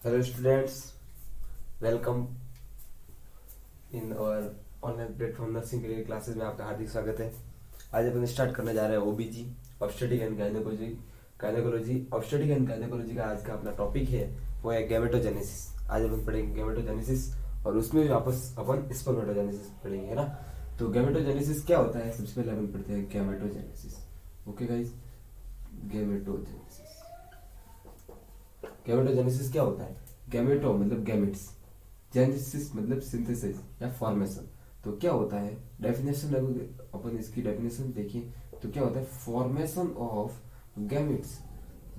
Hello students, welcome in और online platform nursing career classes में आपका हार्दिक स्वागत है। आज अपन स्टार्ट करने जा रहे हैं ओबीजी, obstetric and gynaecology. Obstetric and gynaecology का आज का अपना टॉपिक है वो है गैमेटोजेनेसिस। आज अपन पढ़ेंगे गैमेटोजेनेसिस और उसमें भी वापस अपन स्पर्मेटोजेनेसिस पढ़ेंगे, है ना। तो गैमेटोजेनेसिस क्या होता है, सबसे पहले अपन पढ़ते हैं gametogenesis. Okay guys, gametogenesis. Gametogenesis क्या होता है? गैमेटो मतलब गैमेट्स, जेनेसिस मतलब सिंथेसिस या फॉर्मेशन। तो क्या होता है डेफिनेशन, अपन इसकी डेफिनेशन देखिए तो क्या होता है, फॉर्मेशन ऑफ गैमेट्स।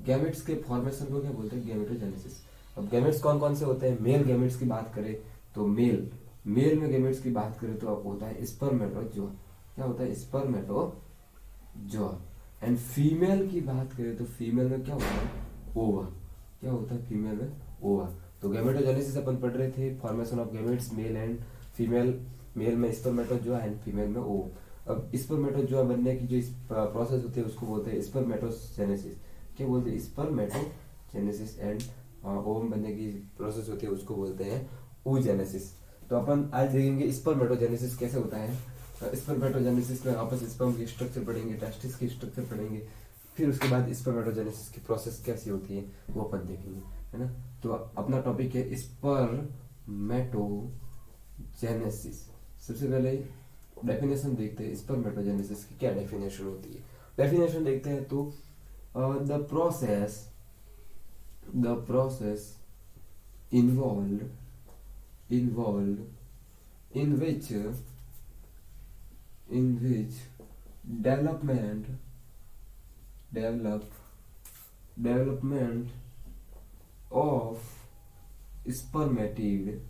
गैमेट्स के फॉर्मेशन को क्या बोलते हैं? गैमेटोजेनेसिस। अब गैमेट्स कौन कौन से होते हैं? मेल गैमेट्स की बात करें तो मेल में गैमेट्स की बात करें तो होता है स्पर्मेटोजोआ। क्या होता है? स्पर्मेटोजोआ। एंड फीमेल की बात करें तो फीमेल में क्या होता है? ओवा। क्या होता है फीमेल में? ओवा। तो गैमेटोजेनेसिस अपन पढ़ रहे थे, formation of gametes male and female. Male में स्पर्मेटोजोआ एंड फीमेल में ओव। अब स्पर्मेटोजोआ बनने की जो प्रोसेस होती है उसको बोलते हैं स्पर्मेटोजेनेसिस। क्या बोलते हैं? स्पर्मेटोजेनेसिस। एंड ओवम बनने की प्रोसेस होती है उसको बोलते हैं oogenesis। तो अपन आज देखेंगे स्पर्मेटोजेनेसिस कैसे होता है। स्पर्मेटोजेनेसिस में आपस स्पर्म की स्ट्रक्चर पढ़ेंगे, टेस्टिस की स्ट्रक्चर पढ़ेंगे, फिर उसके बाद स्पर्मेटोजेनेसिस की प्रोसेस कैसी होती है वो अपन देखेंगे, है ना। तो अपना टॉपिक है स्पर्मेटोजेनेसिस। सबसे पहले डेफिनेशन देखते हैं स्पर्मेटोजेनेसिस की क्या डेफिनेशन होती है। डेफिनेशन देखते हैं तो the process involved in which development of spermatid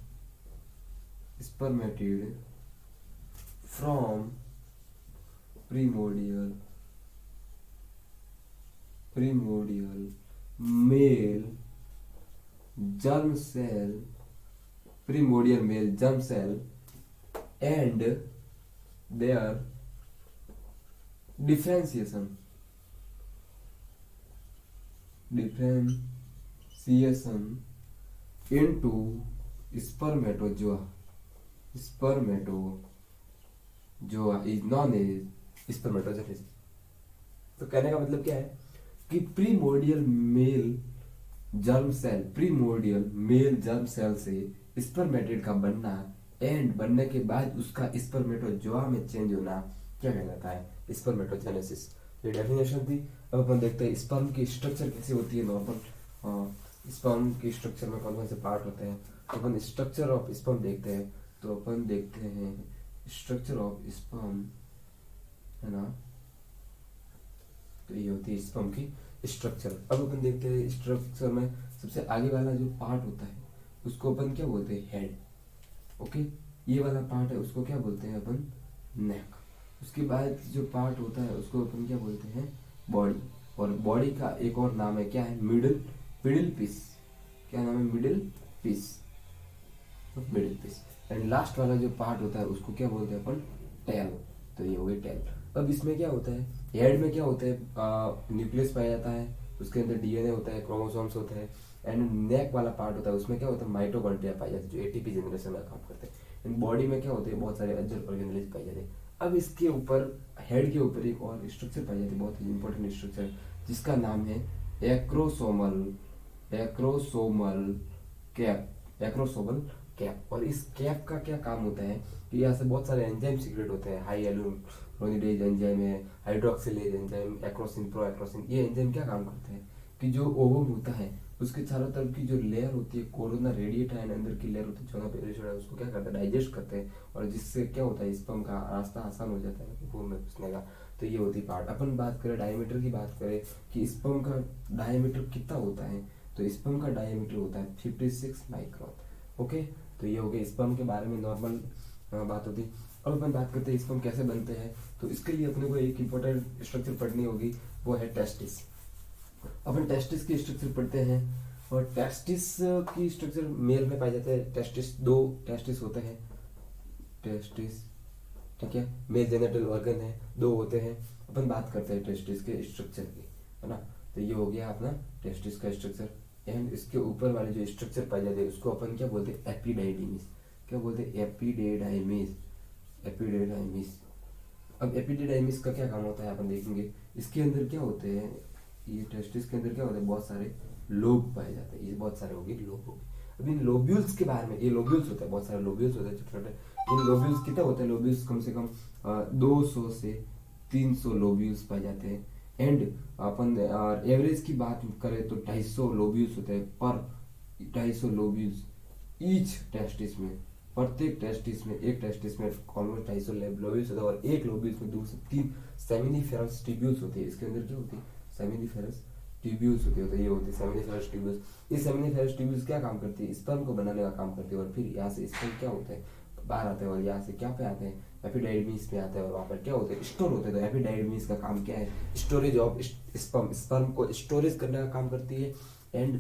from primordial male germ cell and their differentiation into spermatozoa is known as spermatogenesis। तो कहने का मतलब क्या है कि प्रीमोर्डियल मेल जर्म सेल से स्पर्मेटिड का बनना एंड बनने के बाद उसका स्पर्मेटोजोआ में चेंज होना क्या कहलाता है? स्पर्मेटोजेनेसिस। ये डेफिनेशन थी। अब अपन देखते हैं स्पर्म की स्ट्रक्चर कैसी होती है। नॉर्मल स्पर्म की स्ट्रक्चर में कौन कौन से पार्ट होते हैं तो अपन स्ट्रक्चर ऑफ स्पर्म देखते हैं। तो अपन देखते हैं स्ट्रक्चर ऑफ स्पर्म, है ना। तो ये होती है स्पर्म की स्ट्रक्चर। अब अपन देखते हैं स्ट्रक्चर में सबसे आगे वाला जो पार्ट होता है उसको अपन क्या बोलते हैं? हेड। ओके, ये वाला पार्ट है उसको क्या बोलते हैं अपन? नेक। उसके बाद जो पार्ट होता है उसको अपन क्या बोलते हैं? बॉडी। और बॉडी का एक और नाम है, क्या है? Middle piece. क्या नाम है? Middle piece. एंड लास्ट वाला जो पार्ट होता है उसको क्या बोलते हैं अपन? टेल। तो ये हो गई टेल। अब इसमें क्या होता है? हेड में क्या होता है? न्यूक्लियस पाया जाता है, उसके अंदर डीएनए होता है, क्रोमोसोम्स होते हैं। एंड नेक वाला पार्ट होता है उसमें क्या होता है? माइटोकॉन्ड्रिया पाई जाती है जो एटीपी जनरेशन का काम करते हैं। एंड बॉडी में क्या होते हैं? बहुत सारे अजर ऑर्गेनेल्स पाए जाते हैं। अब इसके ऊपर हेड के ऊपर एक और स्ट्रक्चर पाई जाती है, बहुत ही इंपॉर्टेंट स्ट्रक्चर, जिसका नाम है एक्रोसोमल कैप। और इस कैप का क्या काम होता है कि यहाँ से बहुत सारे एंजाइम सीक्रेट होते हैं। हाई एलुरोनिडेज एंजाइम है, hydroxylase enzyme, acrosin, pro acrosin. ये एंजाइम क्या काम करते हैं कि जो ओवम होता है उसके चारों तरफ की जो लेयर होती है, कोरोना रेडिएटा एंड अंदर की लेयर होती है जो पेरिशोड है, उसको क्या करते हैं? डाइजेस्ट करते हैं। और जिससे क्या होता है? स्पर्म का रास्ता आसान हो जाता है भूमि में घुसने का। तो ये होती पार्ट। अपन बात करें डायमीटर की, बात करें कि स्पर्म का डायमीटर कितना होता है तो स्पर्म का डायमीटर होता है 56 माइक्रोन। ओके, तो ये हो गया स्पर्म के बारे में नॉर्मल बात होती। अब अपन बात करते हैं स्पर्म कैसे बनते हैं। तो इसके लिए अपने को एक इंपॉर्टेंट स्ट्रक्चर पढ़नी होगी, वो है टेस्टिस। अपन टेस्टिस की स्ट्रक्चर पढ़ते हैं और टेस्टिस की स्ट्रक्चर मेल में पाए जाते हैं। टेस्टिस, दो टेस्टिस होते हैं। टेस्टिस, ठीक है, मेल जेनिटल ऑर्गन है, दो होते हैं। अपन बात करते हैं टेस्टिस के स्ट्रक्चर की, है ना। तो ये हो गया अपना टेस्टिस का स्ट्रक्चर। एंड इसके ऊपर वाले जो स्ट्रक्चर पाए जाते हैं उसको अपन क्या बोलते हैं, एपिडाइडिमिस। क्या बोलते हैं, एपिडेडाइमिस। एपिडेडाइमिस। अब एपिडेडाइमिस का क्या काम होता है अपन देखेंगे। इसके अंदर क्या होते हैं, ये टेस्टिस के अंदर क्या होता है, बहुत सारे लोब पाए जाते हैं। ये बहुत सारे हो गए लोब हो गए। अब इन लोब्यूल्स के बारे में, ये लोब्यूल्स होते हैं, बहुत सारे लोब्यूल्स होते हैं छोटे छोटे। इन लोब्यूल्स कितने होते हैं, लोब्यूल्स कम से कम 200 से 300 लोब्यूल्स पाए जाते हैं। एंड अपन एवरेज की बात करें तो 250 लोब्यूल्स होते हैं पर 250 लोब्यूल्स ईच टेस्टिस में। प्रत्येक टेस्टिस में, एक टेस्टिस में ऑलमोस्ट 250 लोब्यूल्स होता है और एक लोब्यूल्स में 2 से 3 सेमिनिफेरस ट्यूब्यूल्स होते हैं। इसके अंदर क्या होती है, सेमिनिफेरस ट्यूब्यूल्स होते हैं। ये होते हैं सेमिनिफेरस ट्यूब्यूल्स। ये सेमिनिफेरस ट्यूब्यूल्स क्या काम करती है, स्पर्म को बनाने का काम करती है। और फिर यहाँ से स्पर्म क्या होते हैं, बाहर आते हैं और यहाँ से क्या पे आते हैं, एपिडाइडमीस में आते हैं और वहाँ पर क्या होते हैं, स्टोर होते हैं। तो एपिडाइडमीस का काम क्या है, स्टोरेज ऑफ स्पर्म, स्पर्म को स्टोरेज करने का काम करती है एंड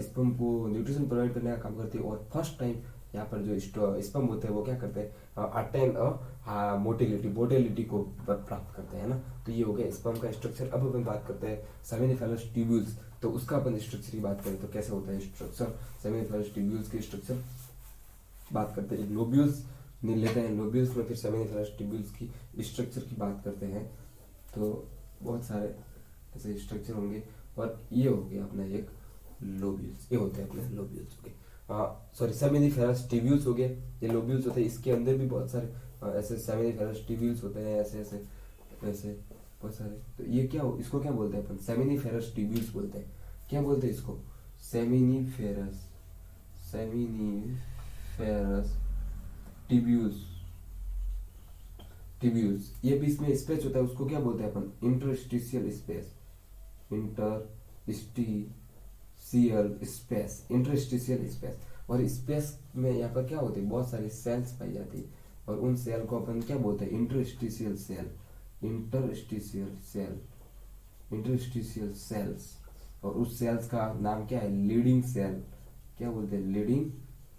स्पर्म को न्यूट्रिशन प्रोवाइड करने का काम करती है। और फर्स्ट टाइम यहाँ पर जो स्पर्म होते हैं वो क्या करते हैं, अटेन मोटिलिटी को प्राप्त करते हैं ना। तो ये हो गया स्पर्म का स्ट्रक्चर। अब अपन बात करते हैं सेमिनिफेरस ट्यूब्यूल्स। तो उसका अपन स्ट्रक्चर की बात करें तो कैसे होता है स्ट्रक्चर, सेमिनिफेरस ट्यूब्यूल्स की स्ट्रक्चर बात करते हैं। लोब्यूल्स नहीं लेते हैं, लोब्यूल्स में फिर सेमिनिफेरस ट्यूब्यूल्स की स्ट्रक्चर की बात करते हैं। तो बहुत सारे ऐसे स्ट्रक्चर होंगे और ये हो गया अपना एक लोब्यूल्स। ये होते हैं अपने लोब्यूल्स हो गए, सॉरी सेमिनिफेरस ट्यूब्यूल्स हो गए, ये लोब्यूल्स होते हैं। इसके अंदर भी बहुत सारे ऐसे सेमिनिफेरस ट्यूब्यूल्स होते हैं, ऐसे ऐसे ऐसे बहुत सारे। तो ये क्या हो, इसको क्या बोलते हैं अपन, सेमिनिफेरस ट्यूब्यूल्स बोलते हैं। क्या बोलते हैं इसको, सेमिनिफेरस, सेमिनिफेरस ट्यूब्यूल्स। ट्यूब्यूल्स ये बीच में स्पेस होता है, उसको क्या बोलते हैं अपन, interstitial space. Interstitial space, interstitial space. और स्पेस में यहाँ पर क्या होती है, बहुत सारी सेल्स पाई जाती है और उन सेल को अपन क्या बोलते हैं, interstitial cell. Interstitial cell, interstitial cells. और उस सेल्स का नाम क्या है, लीडिंग सेल। क्या बोलते हैं,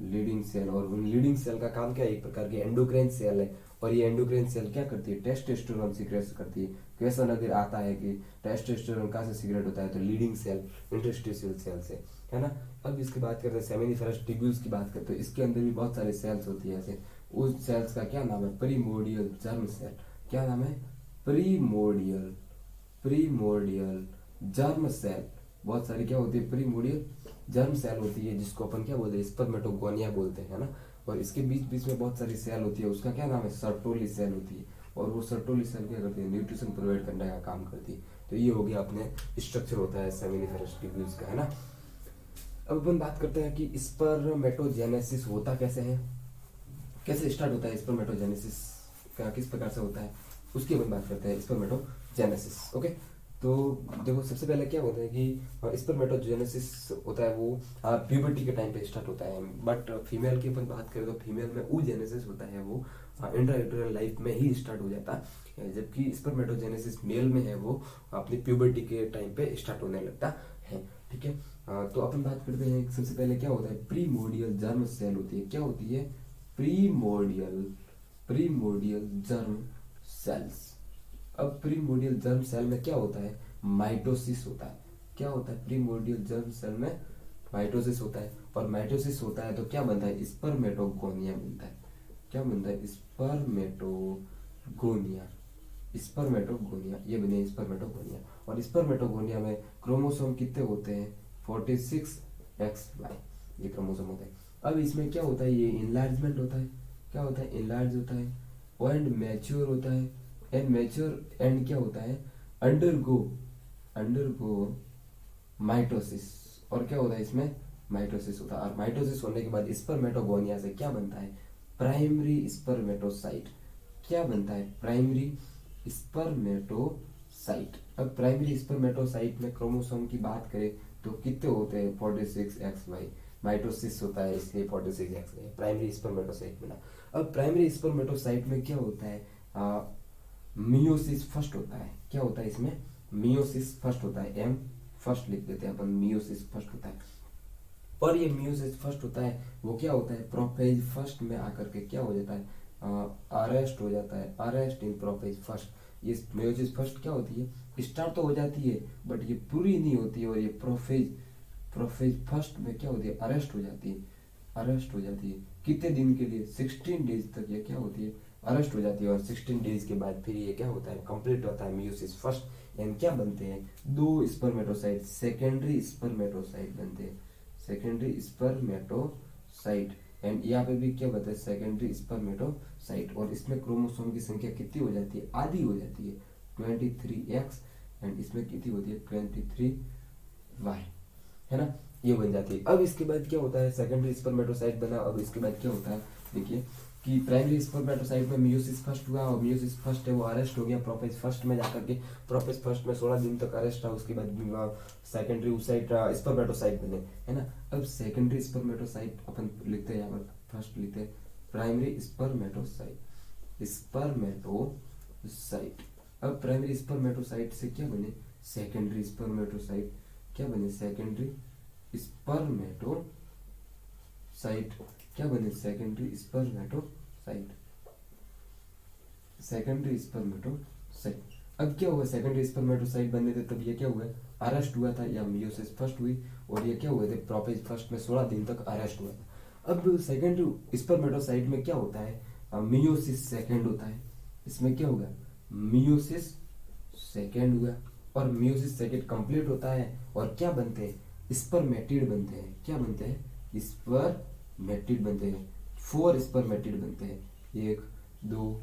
लीडिंग सेल। और उन लीडिंग सेल का काम क्या है, एक प्रकार की एंडोक्राइन सेल है। और ये एंडोक्राइन सेल क्या करती है, टेस्टोस्टेरोन सीक्रेट करती है। क्वेश्चन अगर आता है कि टेस्टोस्टेरोन कहाँ से सीक्रेट होता है, तो लीडिंग सेल, इंटरस्टिशियल सेल से, है ना। अब इसकी बात करते हैं सेमिनिफेरस ट्यूब्यूल्स की बात करते हैं। इसके अंदर भी बहुत सारे सेल्स होती है ऐसे। उस सेल्स का क्या नाम है, प्रीमोर्डियल जर्म सेल। क्या नाम है, प्रीमोर्डियल जर्म सेल। बहुत सारी क्या होती है, प्रीमोर्डियल जर्म सेल होती है, जिसको अपन क्या बोलते हैं, स्पर्मेटोगोनिया बोलते हैं ना। और इसके बीच बीच में बहुत सारी सेल होती है, उसका क्या नाम है, सर्टोली सेल होती है। और वो सर्टोली सेल क्या करती है, न्यूट्रिशन प्रोवाइड करने का काम करती है। तो ये हो गया अपने स्ट्रक्चर होता है सेमिनिफेरस ट्यूब्यूल्स का, है ना। अब अपन बात करते हैं कि स्पर्मेटोजेनेसिस होता कैसे है, कैसे स्टार्ट होता है स्पर्मेटोजेनेसिस का, किस प्रकार से होता है, उसकी अपन बात करते हैं, स्पर्मेटोजेनेसिस। ओके, तो देखो सबसे पहले क्या होता है कि स्पर्मेटोजेनेसिस होता है वो प्यूबर्टी के टाइम पे स्टार्ट होता है। बट फीमेल की अपन बात करें तो फीमेल में oogenesis होता है वो इंट्रायूटेरल लाइफ में ही स्टार्ट हो जाता है, जबकि स्पर्मेटोजेनेसिस मेल में है वो अपनी प्यूबर्टी के टाइम पे स्टार्ट होने लगता है। ठीक है, तो अपन बात करते हैं सबसे पहले क्या होता है, प्रीमोर्डियल जर्म सेल होती है। क्या होती है, प्रीमोर्डियल जर्म सेल्स। अब प्रीमोर्डियल जर्म सेल में क्या होता है, माइटोसिस होता है। क्या होता है, प्रीमोर्डियल जर्म सेल में माइटोसिस होता है। और माइटोसिस होता है तो क्या बनता है, स्पर्मेटोगोनिया बनता है। क्या बनता है, स्पर्मेटोगोनिया, ये बने स्पर्मेटोगोनिया। और स्पर्मेटोगोनिया में क्रोमोसोम कितने होते हैं, 46XY ये क्रोमोसोम होते हैं। अब इसमें क्या होता है, ये इनलार्जमेंट होता है। क्या होता है, इनलार्ज होता है एंड मैच्योर होता है। एंड मैच्योर एंड क्या होता है, अंडरगो माइटोसिस। और क्या होता है, इसमें माइटोसिस होता है। और माइटोसिस होने के बाद स्पर्मेटोगोनिया से क्या बनता है, प्राइमरी स्पर्मेटोसाइट। क्या बनता है, प्राइमरी स्पर्मेटोसाइट। अब प्राइमरी स्पर्मेटोसाइट में क्रोमोसोम की बात करें तो कितने होते हैं, 46XY। माइटोसिस होता है इसलिए 46XY प्राइमरी स्पर्मेटोसाइट मिला। अब प्राइमरी स्पर्मेटोसाइट में क्या होता है, मियोसिस फर्स्ट होता है। क्या होता है इसमें, मियोसिस फर्स्ट होता है, M फर्स्ट लिख देते हैं अपन, मियोसिस फर्स्ट होता है। और ये मियोसिस फर्स्ट होता है वो क्या होता है, प्रोफेज फर्स्ट में आकर के क्या हो जाता है, अरेस्ट हो जाता है, अरेस्ट इन प्रोफेज फर्स्ट। ये मियोसिस फर्स्ट क्या होती है, स्टार्ट तो हो जाती है बट ये पूरी नहीं होती है और ये प्रोफेज फर्स्ट में क्या होती है, अरेस्ट हो जाती है, अरेस्ट हो जाती है। कितने दिन के लिए, 16 डेज तक ये क्या होती है, अरेस्ट हो जाती है। और 16 डेज के बाद फिर ये क्या होता है, कंप्लीट होता है मियोसिस फर्स्ट। एंड क्या बनते हैं, दो स्पर्मेटोसाइट सेकेंडरी स्पर्मेटोसाइट बनते हैं, सेकेंडरी स्पर्मेटोसाइट। एंड यहाँ पे भी क्या बताया, सेकेंडरी स्पर्मेटोसाइट। और इसमें क्रोमोसोम की संख्या कितनी हो जाती है, आधी हो जाती है, 23x। एंड इसमें कितनी होती है, 23y, है ना, ये बन जाती है। अब इसके बाद क्या होता है, सेकेंडरी स्पर्मेटोसाइट बना। अब इसके बाद क्या होता है, देखिए कि प्राइमरी स्पर्मेटोसाइट में मियोसिस फर्स्ट हुआ, और मियोसिस फर्स्ट है वो अरेस्ट हो गया प्रोफेज फर्स्ट में जाकर के। प्रोफेज फर्स्ट में 16 दिन तक अरेस्ट रहा, उसके बाद सेकेंडरी साइट स्पर्मेटोसाइट बने, है ना। अब सेकेंडरी स्पर्मेटोसाइट अपन लिखते हैं यहाँ पर, फर्स्ट लिखते हैं प्राइमरी स्पर्मेटोसाइट, स्पर्मेटोसाइट। अब प्राइमरी स्पर्मेटोसाइट से क्या बने, सेकेंडरी स्पर्मेटोसाइट, क्या बने, सेकेंडरी स्पर्मेटोसाइट, क्या बने, सेकेंडरी स्पर्मेटोसाइट, सेकेंडरी स्पर्मेटोसाइट। अब क्या हुआ, सेकेंडरी स्पर्मेटोसाइट बनने थे तब ये क्या हुआ, अरेस्ट हुआ था, या मियोसिस फर्स्ट हुई, और ये क्या हुए थे, प्रोफेज फर्स्ट में 16 दिन तक अरेस्ट हुआ था। अब सेकेंडरी स्पर्मेटोसाइट में क्या होता है, मियोसिस सेकेंड होता है। इसमें क्या होगा, मियोसिस सेकेंड हुआ, और मियोसिस सेकेंड कंप्लीट होता है, और क्या बनते हैं, स्पर्मेटिड बनते हैं। क्या बनते हैं, स्पर्मेटिड बनते हैं। 4 स्पर्मेटिड बनते हैं, 1 2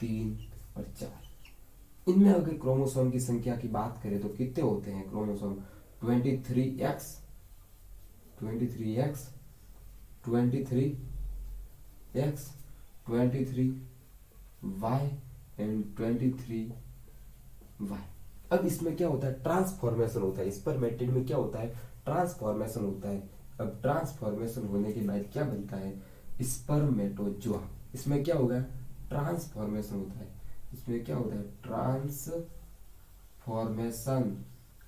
3 और 4। इनमें अगर क्रोमोसोम की संख्या की बात करें तो कितने होते हैं chromosome, 23x 23x 23x 23y and 23y। अब इसमें क्या होता है, ट्रांसफॉर्मेशन होता है। स्पर्मेटिड में क्या होता है, ट्रांसफॉर्मेशन होता है। अब ट्रांसफॉर्मेशन होने के बाद क्या बनता है, स्पर्मेटोजोआ। इसमें क्या होगा, ट्रांसफॉर्मेशन होता है। इसमें क्या होता है, ट्रांसफॉर्मेशन।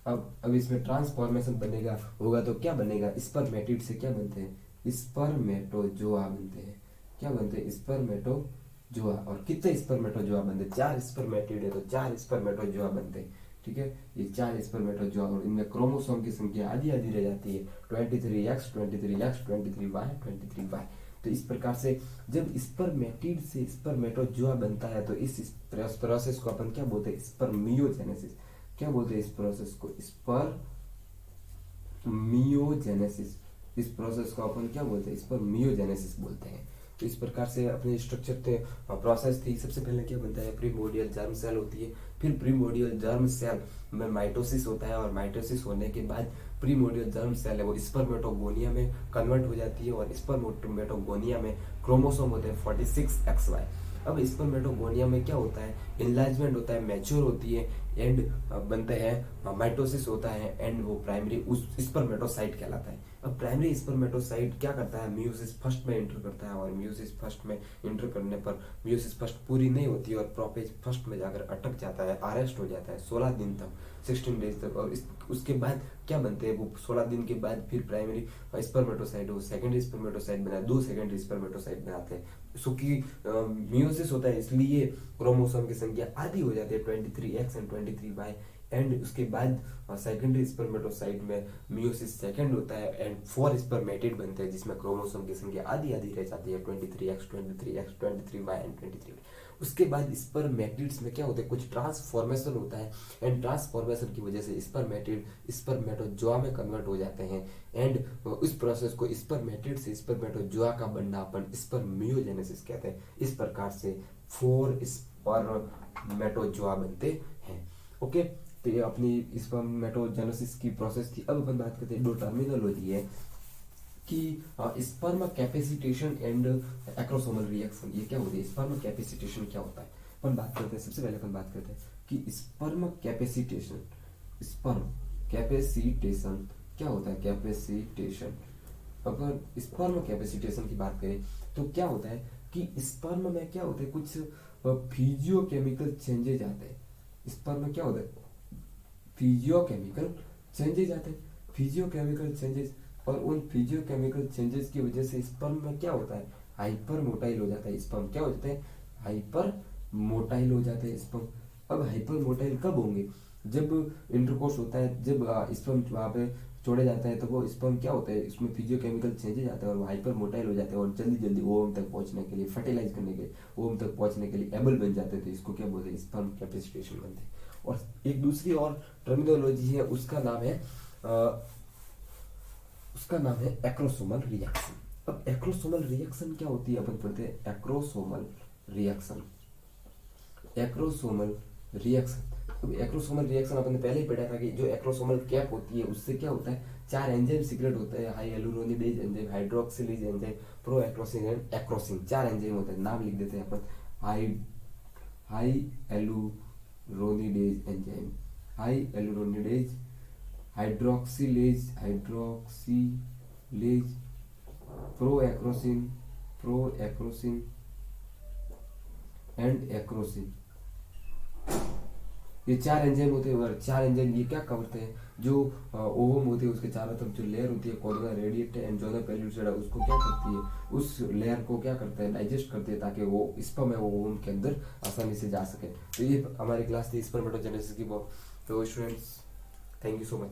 अब इसमें ट्रांसफॉर्मेशन बनेगा होगा तो क्या बनेगा, स्पर्मेटिड से क्या बनते हैं, स्पर्मेटोजोआ बनते हैं। क्या बनते हैं, स्पर्मेटोजोआ। और कितने स्पर्मेटोजोआ बनते हैं, 4 स्पर्मेटिड है तो 4 स्पर्मेटोजोआ बनते हैं। ठीक है, ये 4 स्पर्मेटोजोआ, और इनमें क्रोमोसोम की संख्या आधी आधी रह जाती है, 23x 23x 23y 23y। तो इस प्रकार से जब स्पर्मेटिड से स्पर्मेटोजोआ बनता है तो इस प्रोसेस को अपन क्या बोलते हैं, स्पर्मियोजेनेसिस। क्या बोलते हैं इस प्रोसेस को, स्पर्मियोजेनेसिस। इस प्रोसेस को अपन क्या बोलते हैं, स्पर्मियोजेनेसिस बोलते हैं। तो इस प्रकार से अपने स्ट्रक्चर थे, प्रोसेस थी। सबसे पहले क्या बनता है, प्रीमोर्डियल जर्म सेल होती है, फिर प्रीमोर्डियल जर्म सेल में माइटोसिस होता है, और माइटोसिस होने के बाद प्रीमोर्डियल जर्म सेल है वो स्पर्मेटोगोनिया में कन्वर्ट हो जाती है, और स्पर्मेटोगोनिया में क्रोमोसोम होते हैं 46XY। अब स्पर्मेटोगोनिया में क्या होता है, इनलार्जमेंट होता है, मैच्योर होती है, एंड बनते हैं, माइटोसिस होता है, एंड वो प्राइमरी उस स्पर्मेटोसाइट कहलाता है। अब प्राइमरी स्पर्मेटोसाइट क्या करता है, मियोसिस फर्स्ट में एंटर करता है, और मियोसिस फर्स्ट में एंटर करने पर मियोसिस फर्स्ट पूरी नहीं होती है, और प्रोफेज फर्स्ट में जाकर अटक जाता है, अरेस्ट हो जाता है 16 दिन तक, 16 डेज तक। और उसके बाद क्या बनते हैं, वो 16 दिन के बाद फिर प्राइमरी स्पर्मेटोसाइट वो सेकेंडरी स्पर्मेटोसाइट बना, 2 सेकेंडरी स्पर्मेटोसाइट बनाते हैं। क्योंकि मियोसिस होता है इसलिए क्रोमोसोम की संख्या आधी हो जाती है, 23x एंड 23y। एंड उसके बाद सेकेंडरी स्पर्मेटोसाइट में मियोसिस सेकंड होता है, एंड 4 स्पर्मेटिड बनते हैं जिसमें क्रोमोसोम की संख्या आधी आधी रह जाती है, 23x 23x 23y एंड 23। उसके बाद स्पर्मेटिड्स में क्या होता है, कुछ ट्रांसफॉर्मेशन होता है, एंड ट्रांसफॉर्मेशन की वजह से स्पर्मेटिड स्पर्मेटोजोआ में कन्वर्ट हो जाते हैं। एंड उस प्रोसेस को स्पर्मेटिड से स्पर्मेटोजोआ का बनना अपन स्पर्मियोजेनेसिस कहते हैं। इस प्रकार से 4 स्पर्मेटोजोआ बनते हैं। ओके, तो ये अपनी स्पर्मेटोजेनेसिस की प्रोसेस थी। अब अपन बात करते हैं, 2 टर्मिनोलॉजी है कि sperm capacitation and acrosomal reaction. ये क्या होती है, स्पर्म कैपेसिटेशन क्या होता है, अपन बात करते हैं। सबसे पहले अपन बात करते हैं कि स्पर्म कैपेसिटेशन, स्पर्म कैपेसिटेशन क्या होता है, कैपेसिटेशन। अगर स्पर्म कैपेसिटेशन की बात करें तो क्या होता है कि स्पर्म में क्या होता है, कुछ फिजियोकेमिकल चेंजेज आते हैं। स्पर्म में क्या होता है, फिजियोकेमिकल चेंजेज आते हैं, फिजियोकेमिकल चेंजेस। और उन फिजियोकेमिकल चेंजेस की वजह से स्पर्म में क्या होता है, हाइपर मोटाइल हो जाता है। स्पर्म क्या हो जाता है, हाइपर मोटाइल हो जाते हैं स्पर्म। अब हाइपर मोटाइल कब होंगे, जब इंटरकोर्स होता है, जब स्पर्म वहां पे जोड़े जाते हैं तो वो स्पर्म क्या होता है, इसमें फिजियोकेमिकल चेंजेस आते हैं और वो हाइपर मोटाइल हो जाते हैं और जल्दी जल्दी ओवम तक पहुंचने के लिए, फर्टिलाइज करने के लिए, ओवम तक पहुंचने के लिए एबल बन जाते थे। इसको क्या बोलते हैं, स्पर्म कैपेसिटेशन बनते हैं। और एक दूसरी और टर्मिनोलॉजी है, उसका नाम है एक्रोसोमल रिएक्शन। अब एक्रोसोमल रिएक्शन क्या होती है, अपन पढ़ते हैं एक्रोसोमल रिएक्शन। एक्रोसोमल रिएक्शन, अब एक्रोसोमल रिएक्शन अपन ने पहले ही पढ़ा था कि जो एक्रोसोमल कैप होती है उससे क्या होता है, 4 एंजाइम सीक्रेट होते हैं, hyaluronidase enzyme, hydroxylase enzyme, pro acrosin and acrosin, 4 enzyme होते हैं। नाम लिख देते हैं अपन, hyaluronidase enzyme, hyaluronidase, hydroxylase pro acrosin and acrosin, ये 4 एंजाइम होते हैं। और 4 एंजाइम ये क्या करते हैं, जो ओवम होती है उसके चारों तरफ जो लेयर होती है corona radiata and zona pellucida, उसको क्या करती है, उस लेयर को क्या करते हैं, डाइजेस्ट करते हैं ताकि वो स्पर्म है वो ओवम के अंदर आसानी से जा सके। तो ये हमारी क्लास थी स्पर्मेटोजेनेसिस की। तो students, thank you so much.